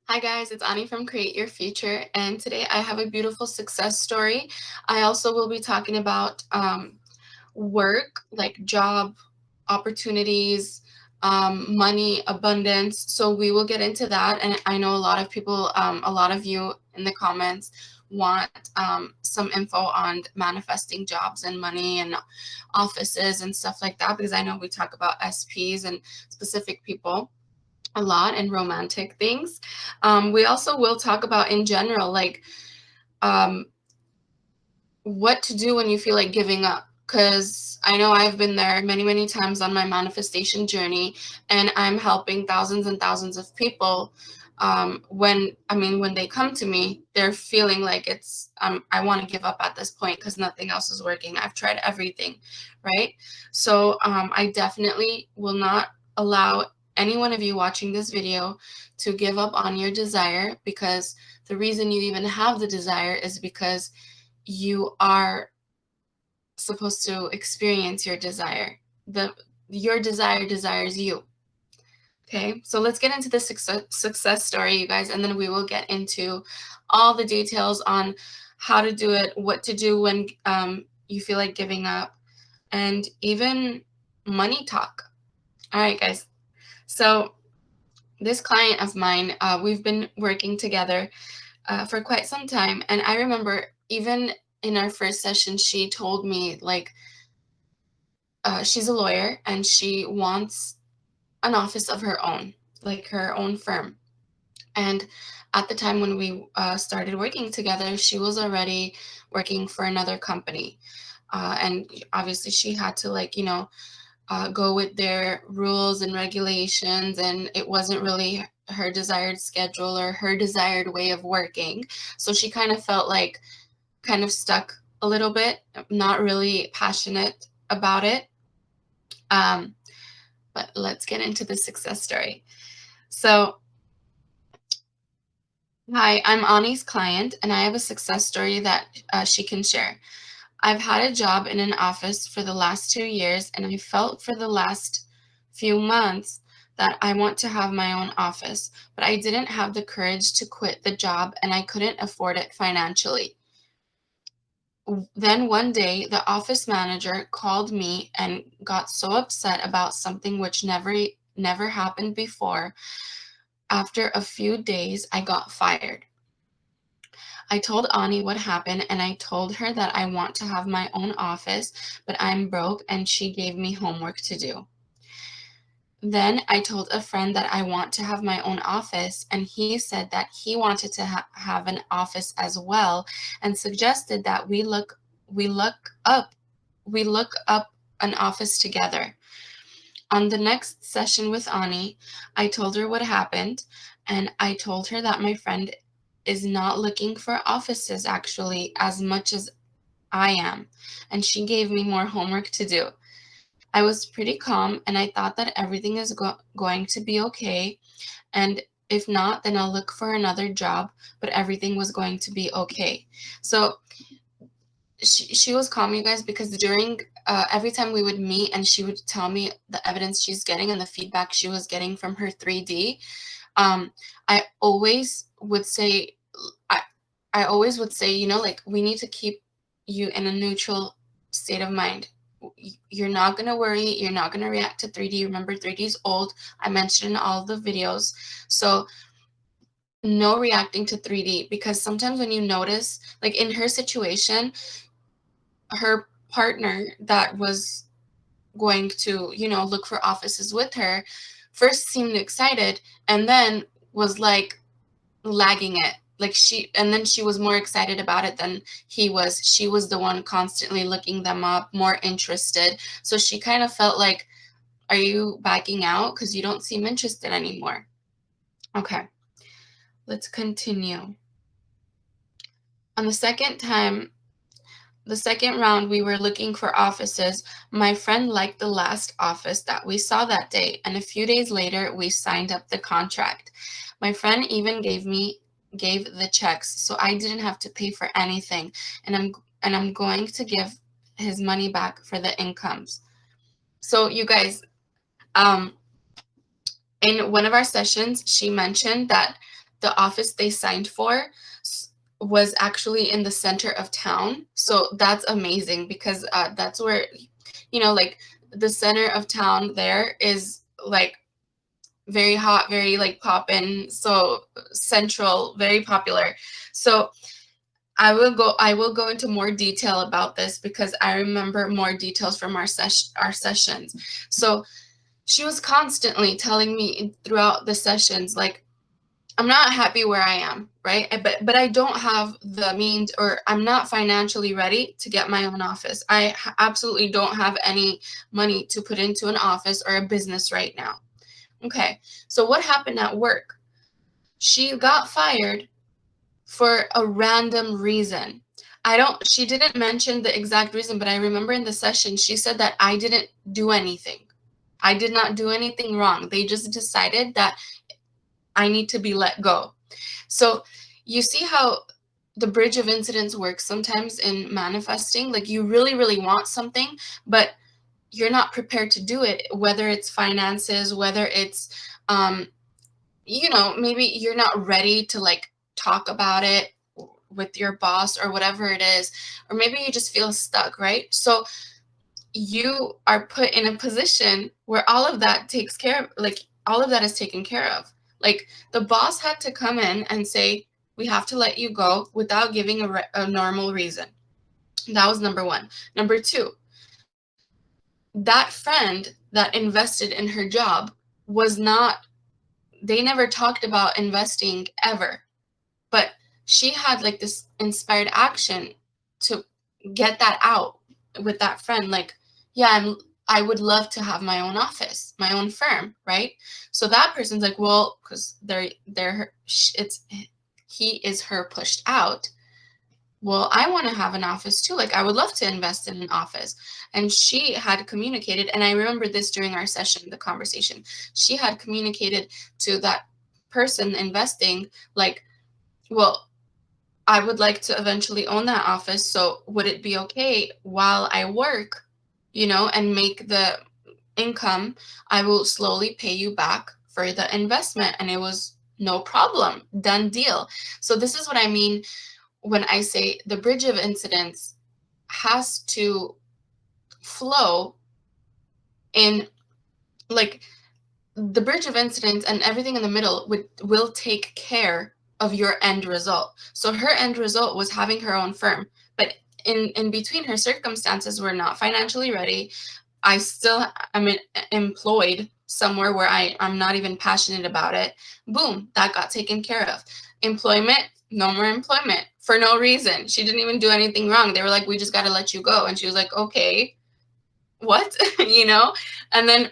Hi guys, it's Ani from Create Your Future, and today I have a beautiful success story. I also will be talking about work, like job opportunities, money, abundance. So we will get into that, and I know a lot of people, a lot of you in the comments want some info on manifesting jobs and money and offices and stuff like that, because I know we talk about SPs and specific people a lot and romantic things. We also will talk about in general, like um, what to do when you feel like giving up. Because I know I've been there many, many times on my manifestation journey, and I'm helping thousands and thousands of people. When they come to me, they're feeling like I want to give up at this point because nothing else is working. I've tried everything, right? So I definitely will not allow any one of you watching this video to give up on your desire, because the reason you even have the desire is because you are supposed to experience your desire. Your desire desires you. Okay, so let's get into the success story, you guys, and then we will get into all the details on how to do it, what to do when you feel like giving up, and even money talk. All right, guys. So this client of mine, we've been working together for quite some time, and I remember even in our first session, she told me like she's a lawyer and she wants an office of her own, like her own firm. And at the time when we started working together, she was already working for another company. And obviously, she had to, like, go with their rules and regulations, and it wasn't really her desired schedule or her desired way of working. So she kind of felt like kind of stuck a little bit, not really passionate about it. Um, but let's get into the success story. So, hi, I'm Ani's client, and I have a success story that she can share. I've had a job in an office for the last 2 years, and I felt for the last few months that I want to have my own office, but I didn't have the courage to quit the job, and I couldn't afford it financially. Then one day, the office manager called me and got so upset about something which never happened before. After a few days, I got fired. I told Ani what happened, and I told her that I want to have my own office, but I'm broke, and she gave me homework to do. Then I told a friend that I want to have my own office, and he said that he wanted to have an office as well, and suggested that we look up an office together. On the next session with Ani, I told her what happened, and I told her that my friend is not looking for offices actually as much as I am, and she gave me more homework to do. I was pretty calm, and I thought that everything is going to be okay, and if not, then I'll look for another job, but everything was going to be okay. So she was calm, you guys, because during every time we would meet and she would tell me the evidence she's getting and the feedback she was getting from her 3D, um, I always would say, I, I always would say, like, we need to keep you in a neutral state of mind. You're not going to worry. You're not going to react to 3D. Remember, 3D is old. I mentioned in all the videos. So no reacting to 3D, because sometimes when you notice, like in her situation, her partner that was going to, look for offices with her first seemed excited and then was like lagging it. And then she was more excited about it than he was. She was the one constantly looking them up, more interested. So she kind of felt like, are you backing out? Because you don't seem interested anymore. Okay, let's continue. On the second round, we were looking for offices. My friend liked the last office that we saw that day, and a few days later, we signed up the contract. My friend even gave the checks, so I didn't have to pay for anything, and I'm going to give his money back for the incomes. So you guys, in one of our sessions, she mentioned that the office they signed for was actually in the center of town. So that's amazing because that's where, like the center of town there is like very hot, very like poppin', so central, very popular. So I will go into more detail about this because I remember more details from our sessions. So she was constantly telling me throughout the sessions, like, I'm not happy where I am, right? But I don't have the means, or I'm not financially ready to get my own office. I absolutely don't have any money to put into an office or a business right now. Okay, so what happened at work? She got fired for a random reason. She didn't mention the exact reason, but I remember in the session, she said that I didn't do anything. I did not do anything wrong. They just decided that I need to be let go. So you see how the bridge of incidents works sometimes in manifesting. Like you really, really want something, but you're not prepared to do it, whether it's finances, whether it's, maybe you're not ready to like talk about it with your boss or whatever it is, or maybe you just feel stuck, right? So you are put in a position where all of that takes care of, like all of that is taken care of. Like the boss had to come in and say, we have to let you go without giving a normal reason. That was number one. Number two, that friend that invested in her job they never talked about investing ever, but she had like this inspired action to get that out with that friend. Like, yeah, I would love to have my own office, my own firm, right? So that person's like, well, because he is her pushed out. Well, I want to have an office too. Like, I would love to invest in an office. And she had communicated, and I remember this during our session, the conversation. She had communicated to that person investing, like, well, I would like to eventually own that office. So would it be okay while I work, and make the income, I will slowly pay you back for the investment? And it was no problem, done deal. So this is what I mean when I say the bridge of incidents has to flow in, like, the bridge of incidents and everything in the middle will take care of your end result. So her end result was having her own firm, but in between, her circumstances were not financially ready. I'm employed somewhere where I'm not even passionate about it. Boom, that got taken care of. Employment, no more employment for no reason. She didn't even do anything wrong. They were like, we just got to let you go. And she was like, okay, what? And then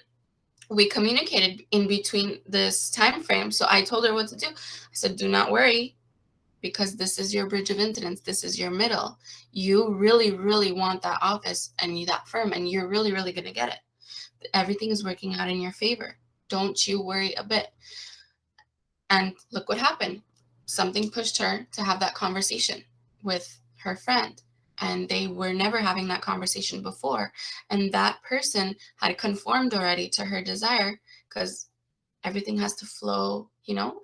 we communicated in between this time frame. So I told her what to do. I said, do not worry, because this is your bridge of incidents. This is your middle. You really, really want that office and that firm, and you're really, really going to get it. Everything is working out in your favor. Don't you worry a bit. And look what happened. Something pushed her to have that conversation with her friend. And they were never having that conversation before. And that person had conformed already to her desire, because everything has to flow,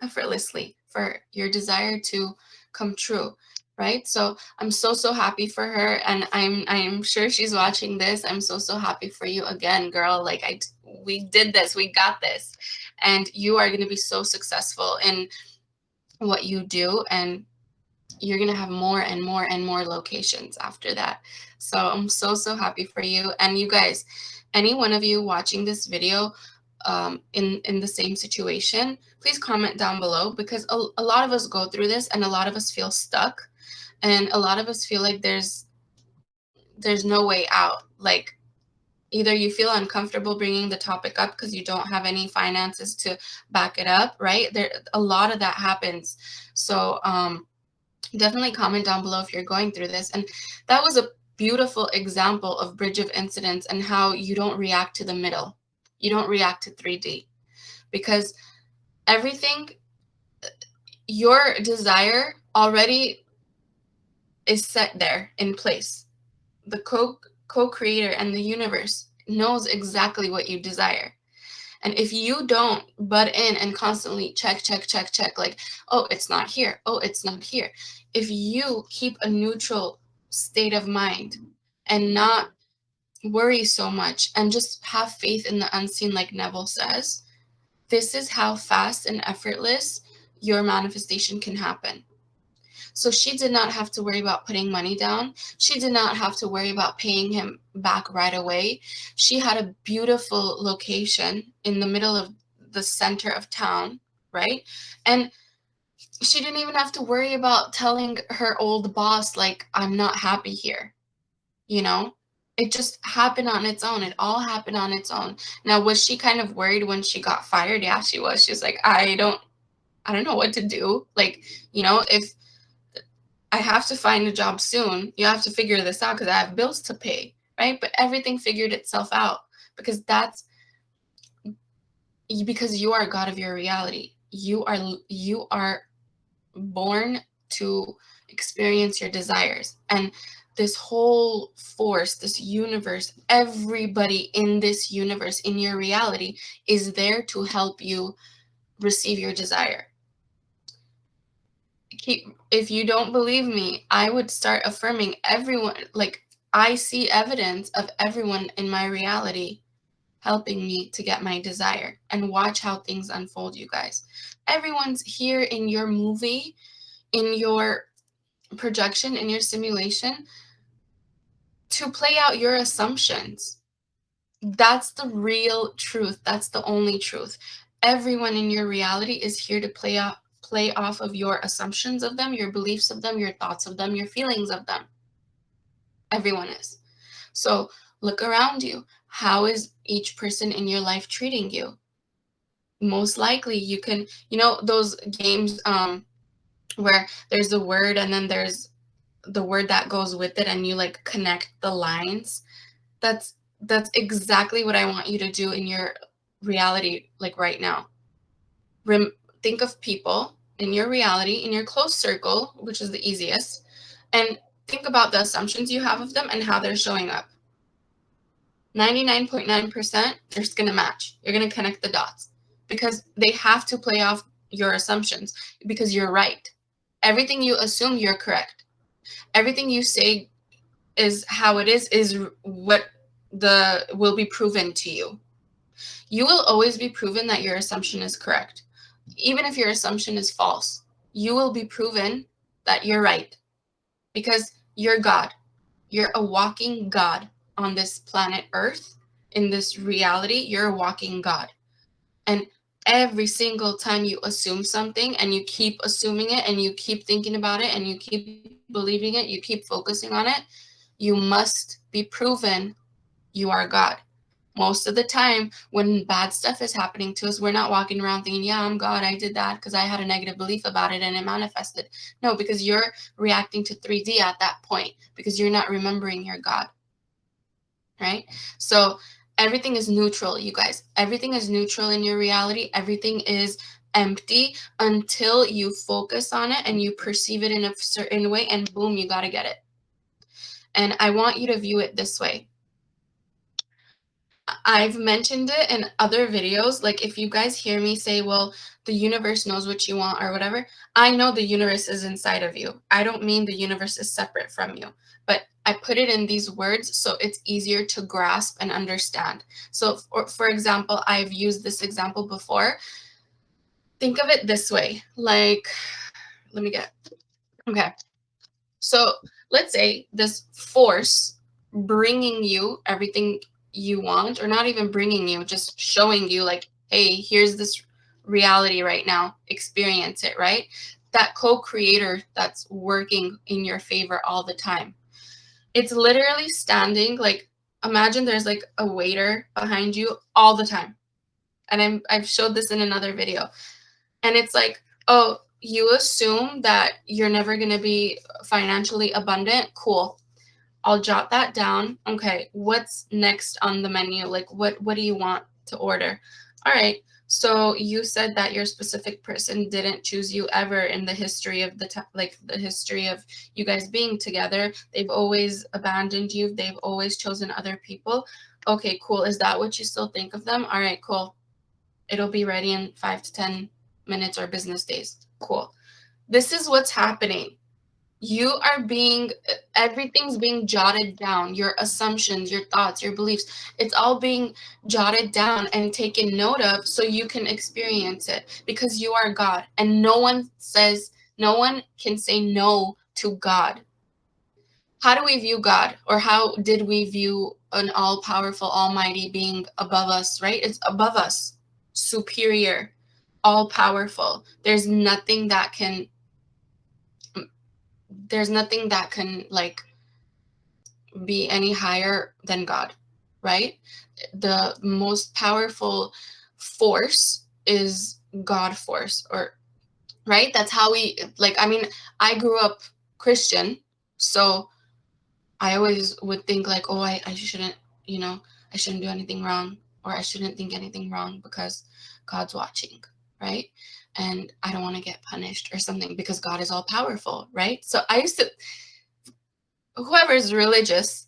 effortlessly for your desire to come true, right? So I'm so, so happy for her. And I'm sure she's watching this. I'm so, so happy for you again, girl. Like we did this, we got this. And you are going to be so successful in what you do. And you're going to have more and more and more locations after that. So I'm so, so happy for you. And you guys, any one of you watching this video in the same situation, please comment down below, because a lot of us go through this, and a lot of us feel stuck, and a lot of us feel like there's no way out. Like, either you feel uncomfortable bringing the topic up because you don't have any finances to back it up, right? A lot of that happens. So definitely comment down below if you're going through this. And that was a beautiful example of bridge of incidents and how you don't react to the middle. You don't react to 3D, because everything, your desire already is set there in place. The co-creator and the universe knows exactly what you desire. And if you don't butt in and constantly check, like, oh, it's not here. Oh, it's not here. If you keep a neutral state of mind and not worry so much and just have faith in the unseen, like Neville says, this is how fast and effortless your manifestation can happen. So she did not have to worry about putting money down. She did not have to worry about paying him back right away. She had a beautiful location in the middle of the center of town, right? And she didn't even have to worry about telling her old boss, like, I'm not happy here, you know? It just happened on its own. It all happened on its own. Now, was she kind of worried when she got fired? Yeah, she was. She was like, I don't know what to do. Like, if I have to find a job soon, you have to figure this out because I have bills to pay, right? But everything figured itself out because you are God of your reality. You are born to experience your desires. And this whole force, this universe, everybody in this universe, in your reality, is there to help you receive your desire. If you don't believe me, I would start affirming everyone. Like, I see evidence of everyone in my reality helping me to get my desire, and watch how things unfold, you guys. Everyone's here in your movie, in your projection, in your simulation, to play out your assumptions. That's the real truth. That's the only truth. Everyone in your reality is here to play off of your assumptions of them, your beliefs of them, your thoughts of them, your feelings of them. Everyone is. So look around you. How is each person in your life treating you? Most likely you can, those games where there's a word and then there's the word that goes with it and you like connect the lines. That's exactly what I want you to do in your reality, like right now. Think of people in your reality, in your close circle, which is the easiest, and think about the assumptions you have of them and how they're showing up. 99.9%, they're just going to match. You're going to connect the dots because they have to play off your assumptions because you're right. Everything you assume, you're correct. Everything you say is how it is what will be proven to you. You will always be proven that your assumption is correct. Even if your assumption is false, you will be proven that you're right because you're God. You're a walking God on this planet Earth. In this reality, you're a walking God. And every single time you assume something and you keep assuming it and you keep thinking about it and you keep believing it, you keep focusing on it, you must be proven you are God. Most of the time when bad stuff is happening to us, we're not walking around thinking, yeah, I'm God, I did that because I had a negative belief about it and it manifested. No, because you're reacting to 3D at that point because you're not remembering your God, right? So everything is neutral, you guys. Everything is neutral in your reality. Everything is empty until you focus on it and you perceive it in a certain way and boom, you got to get it. And I want you to view it this way. I've mentioned it in other videos. Like if you guys hear me say, well, the universe knows what you want or whatever, I know the universe is inside of you. I don't mean the universe is separate from you, but I put it in these words so it's easier to grasp and understand. So for example, I've used this example before. Think of it this way. Like, okay. So let's say this force bringing you everything you want, or not even bringing you, just showing you like, hey, here's this reality right now, experience it, right? That co-creator that's working in your favor all the time. It's literally standing, like, imagine there's like a waiter behind you all the time. And I've showed this in another video. And it's like, oh, you assume that you're never going to be financially abundant. Cool. I'll jot that down. Okay, what's next on the menu? Like, what do you want to order? All right. So you said that your specific person didn't choose you ever in the history of the history of you guys being together. They've always abandoned you. They've always chosen other people. Okay, cool. Is that what you still think of them? All right, cool. It'll be ready in 5 to 10 minutes or business days. Cool. This is what's happening. Everything's being jotted down. Your assumptions, your thoughts, your beliefs, it's all being jotted down and taken note of so you can experience it, because you are God, and no one can say no to God. How do we view God, or how did we view an all-powerful, almighty being above us, right? It's above us, superior, all-powerful. There's nothing that can like be any higher than God, right? The most powerful force is God force, or right? That's how we like. I mean, I grew up Christian, so I always would think like, oh, I shouldn't, I shouldn't do anything wrong, or I shouldn't think anything wrong because God's watching, right? And I don't want to get punished or something because God is all powerful, right? So I used to, whoever's religious,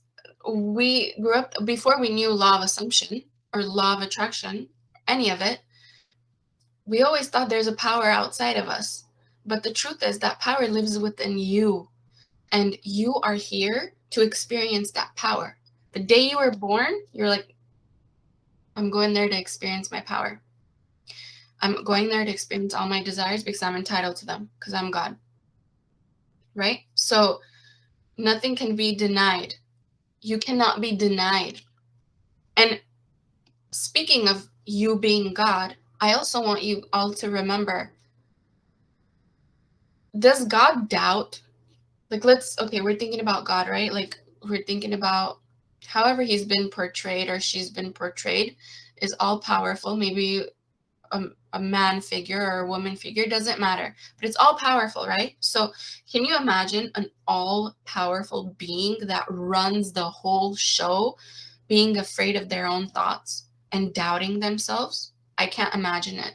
we grew up, before we knew law of assumption or law of attraction, any of it, we always thought there's a power outside of us. But the truth is that power lives within you, and you are here to experience that power. The day you were born, you're like, I'm going there to experience my power. I'm going there to experience all my desires because I'm entitled to them, because I'm God, right? So nothing can be denied. You cannot be denied. And speaking of you being God, I also want you all to remember, does God doubt? Like, we're thinking about God, right? Like, we're thinking about however he's been portrayed or she's been portrayed is all powerful. Maybe a man figure or a woman figure, doesn't matter, but it's all powerful, right? So can you imagine an all powerful being that runs the whole show being afraid of their own thoughts and doubting themselves? I can't imagine it.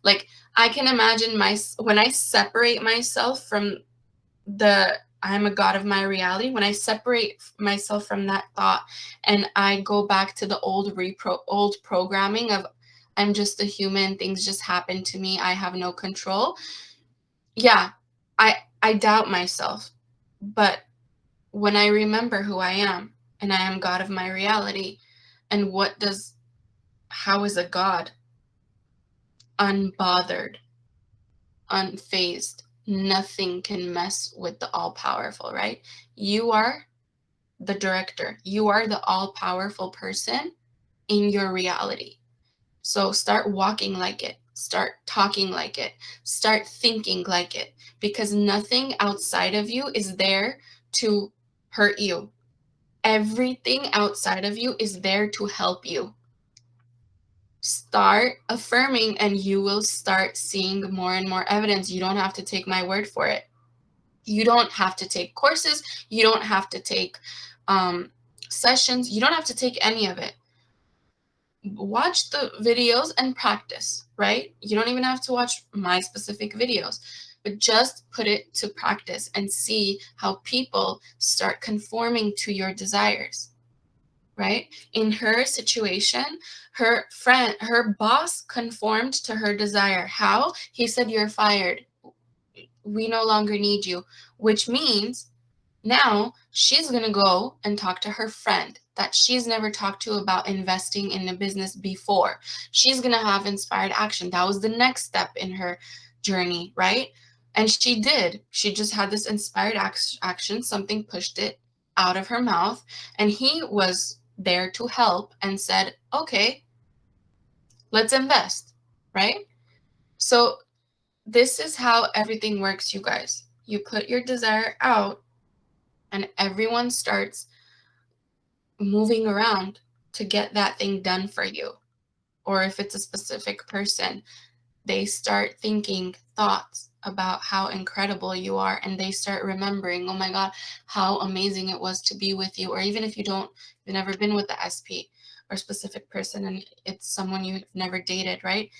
Like, I can imagine when I separate myself from I'm a god of my reality, when I separate myself from that thought and I go back to the old programming of I'm just a human, things just happen to me, I have no control. Yeah, I doubt myself. But when I remember who I am, and I am God of my reality, and how is a God? Unbothered, unfazed. Nothing can mess with the all-powerful, right? You are the director. You are the all-powerful person in your reality. So start walking like it. Start talking like it. Start thinking like it. Because nothing outside of you is there to hurt you. Everything outside of you is there to help you. Start affirming and you will start seeing more and more evidence. You don't have to take my word for it. You don't have to take courses. You don't have to take sessions. You don't have to take any of it. Watch the videos and practice, right? You don't even have to watch my specific videos, but just put it to practice and see how people start conforming to your desires, right? In her situation, her boss conformed to her desire. How? He said, you're fired. We no longer need you, which means now she's going to go and talk to her friend that she's never talked to about investing in a business before. She's going to have inspired action. That was the next step in her journey, right? And she did. She just had this inspired action. Something pushed it out of her mouth. And he was there to help and said, okay, let's invest, right? So this is how everything works, you guys. You put your desire out, and everyone starts moving around to get that thing done for you. Or if it's a specific person, they start thinking thoughts about how incredible you are, and they start remembering, oh my God, how amazing it was to be with you. Or even if you've never been with the SP or specific person and it's someone you've never dated, right?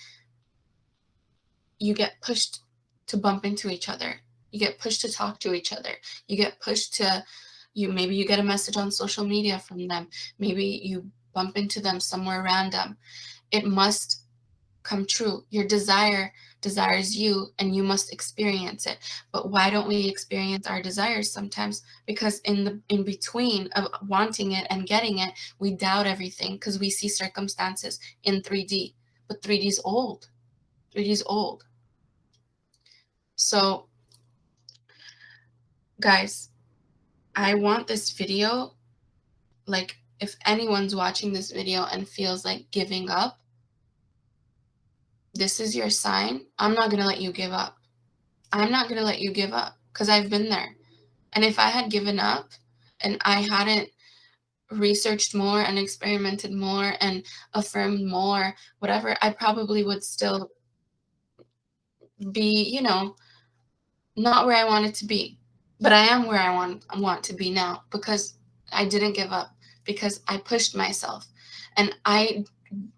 You get pushed to bump into each other. You get pushed to talk to each other. You get pushed to, maybe you get a message on social media from them. Maybe you bump into them somewhere random. It must come true. Your desire desires you, and you must experience it. But why don't we experience our desires sometimes? Because in between of wanting it and getting it, we doubt everything because we see circumstances in 3D. But 3D's old. 3D's old. So, guys, I want this video, like, if anyone's watching this video and feels like giving up, this is your sign. I'm not going to let you give up. I'm not going to let you give up because I've been there. And if I had given up and I hadn't researched more and experimented more and affirmed more, whatever, I probably would still be, not where I wanted to be. But I am where I want to be now because I didn't give up, because I pushed myself. And I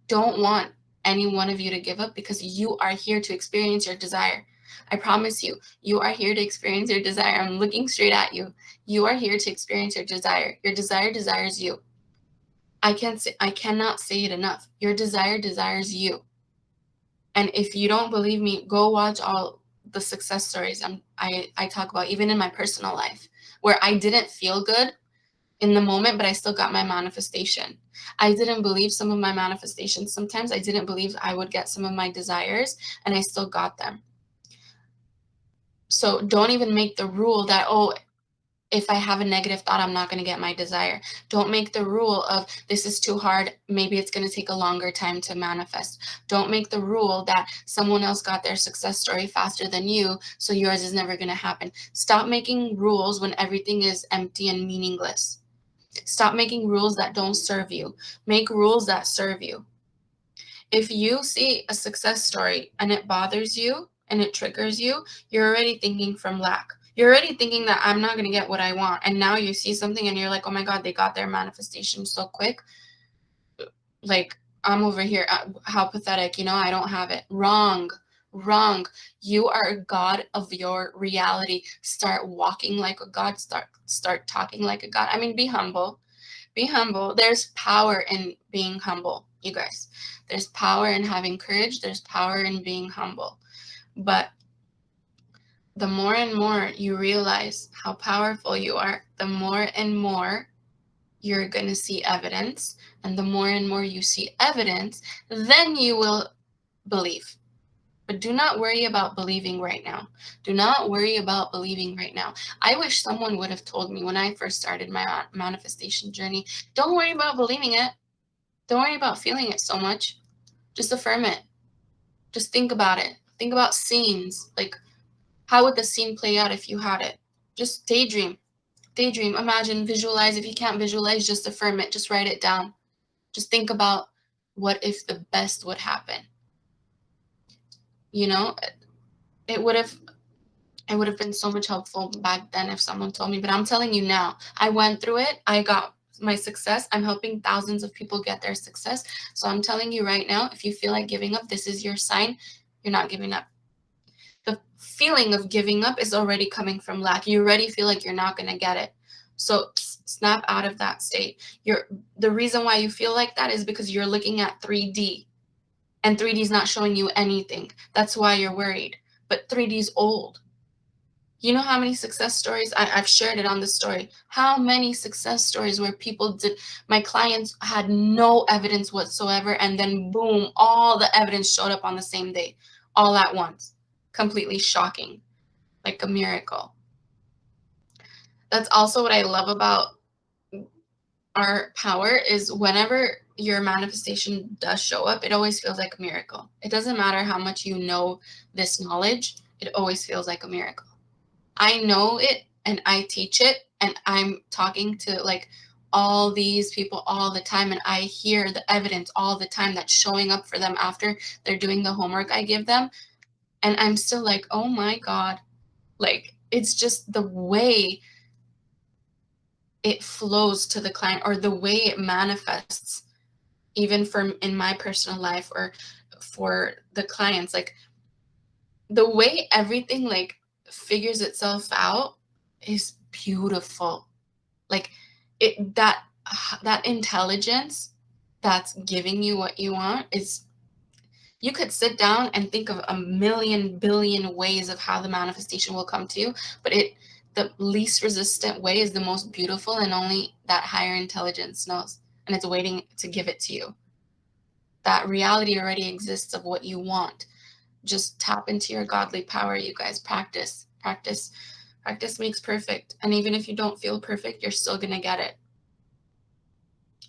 don't want any one of you to give up, because you are here to experience your desire. I promise you, you are here to experience your desire. I'm looking straight at you. You are here to experience your desire. Your desire desires you. I cannot say it enough. Your desire desires you. And if you don't believe me, go watch all the success stories I talk about, even in my personal life, where I didn't feel good in the moment, but I still got my manifestation. I didn't believe some of my manifestations. Sometimes I didn't believe I would get some of my desires, and I still got them. So don't even make the rule that, oh, if I have a negative thought, I'm not going to get my desire. Don't make the rule of, this is too hard, maybe it's going to take a longer time to manifest. Don't make the rule that someone else got their success story faster than you, so yours is never going to happen. Stop making rules when everything is empty and meaningless. Stop making rules that don't serve you. Make rules that serve you. If you see a success story and it bothers you and it triggers you, you're already thinking from lack. You're already thinking that I'm not going to get what I want. And now you see something and you're like, oh my God, they got their manifestation so quick. Like, I'm over here. How pathetic. I don't have it. Wrong. You are a God of your reality. Start walking like a God. Start talking like a God. I mean, be humble. Be humble. There's power in being humble, you guys. There's power in having courage. There's power in being humble. But the more and more you realize how powerful you are, the more and more you're going to see evidence. And the more and more you see evidence, then you will believe. But do not worry about believing right now. Do not worry about believing right now. I wish someone would have told me when I first started my manifestation journey, don't worry about believing it. Don't worry about feeling it so much. Just affirm it. Just think about it. Think about scenes. Like, how would the scene play out if you had it? Just daydream. Daydream. Imagine. Visualize. If you can't visualize, just affirm it. Just write it down. Just think about what if the best would happen. It would have been so much helpful back then if someone told me, but I'm telling you now, I went through it. I got my success. I'm helping thousands of people get their success. So I'm telling you right now, if you feel like giving up, this is your sign. You're not giving up. The feeling of giving up is already coming from lack. You already feel like you're not going to get it. So snap out of that state. The reason why you feel like that is because you're looking at 3D. And 3D is not showing you anything. That's why you're worried. But 3D is old. You know how many success stories? I've shared it on the story. How many success stories where my clients had no evidence whatsoever, and then boom, all the evidence showed up on the same day, all at once. Completely shocking. Like a miracle. That's also what I love about our power, is whenever your manifestation does show up, it always feels like a miracle. It doesn't matter how much you know this knowledge, it always feels like a miracle. I know it and I teach it, and I'm talking to like all these people all the time, and I hear the evidence all the time that's showing up for them after they're doing the homework I give them. And I'm still like, oh my God, like, it's just the way it flows to the client, or the way it manifests, even in my personal life or for the clients, like the way everything like figures itself out is beautiful. Like that intelligence that's giving you what you want is You could sit down and think of a million billion ways of how the manifestation will come to you, but the least resistant way is the most beautiful, and only that higher intelligence knows, and it's waiting to give it to you. That reality already exists of what you want. Just tap into your godly power, you guys. Practice makes perfect, and even if you don't feel perfect, you're still gonna get it.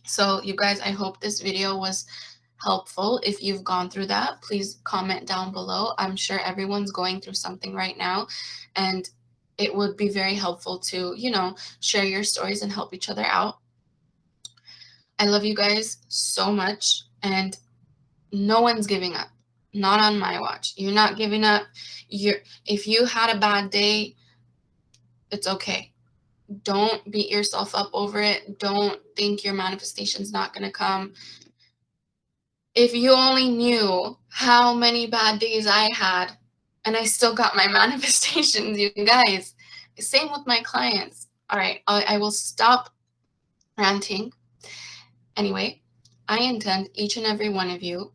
So you guys, I hope this video was helpful. If you've gone through that, please comment down below. I'm sure everyone's going through something right now, and it would be very helpful to, share your stories and help each other out. I love you guys so much, and no one's giving up. Not on my watch. You're not giving up. If you had a bad day, it's okay. Don't beat yourself up over it. Don't think your manifestation's not going to come. If you only knew how many bad days I had, and I still got my manifestations, you guys. Same with my clients. All right, I will stop ranting. Anyway, I intend each and every one of you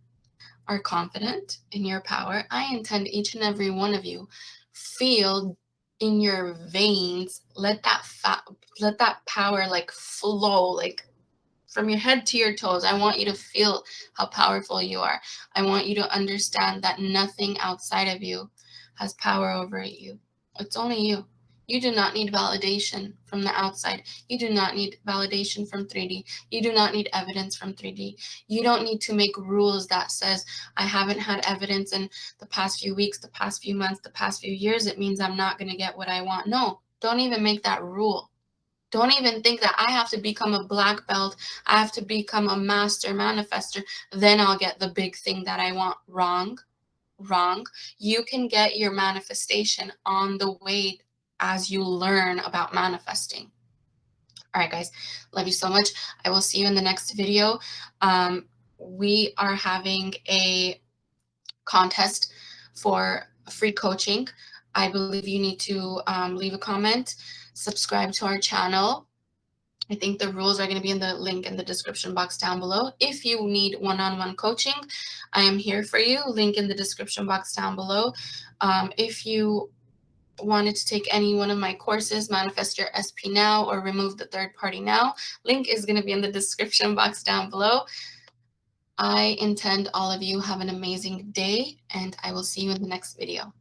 are confident in your power. I intend each and every one of you feel in your veins, let that power like flow, like from your head to your toes. I want you to feel how powerful you are. I want you to understand that nothing outside of you has power over you. It's only you. You do not need validation from the outside. You do not need validation from 3D. You do not need evidence from 3D. You don't need to make rules that says, I haven't had evidence in the past few weeks, the past few months, the past few years. It means I'm not going to get what I want. No, don't even make that rule. Don't even think that I have to become a black belt. I have to become a master manifester. Then I'll get the big thing that I want. Wrong. You can get your manifestation on the way as you learn about manifesting. All right, guys, love you so much. I will see you in the next video. We are having a contest for free coaching. I believe you need to leave a comment, subscribe to our channel. I think the rules are going to be in the link in the description box down below. If you need one-on-one coaching, I am here for you. Link in the description box down below. If you wanted to take any one of my courses, Manifest Your SP Now or Remove the Third Party Now, link is going to be in the description box down below. I intend all of you have an amazing day, and I will see you in the next video.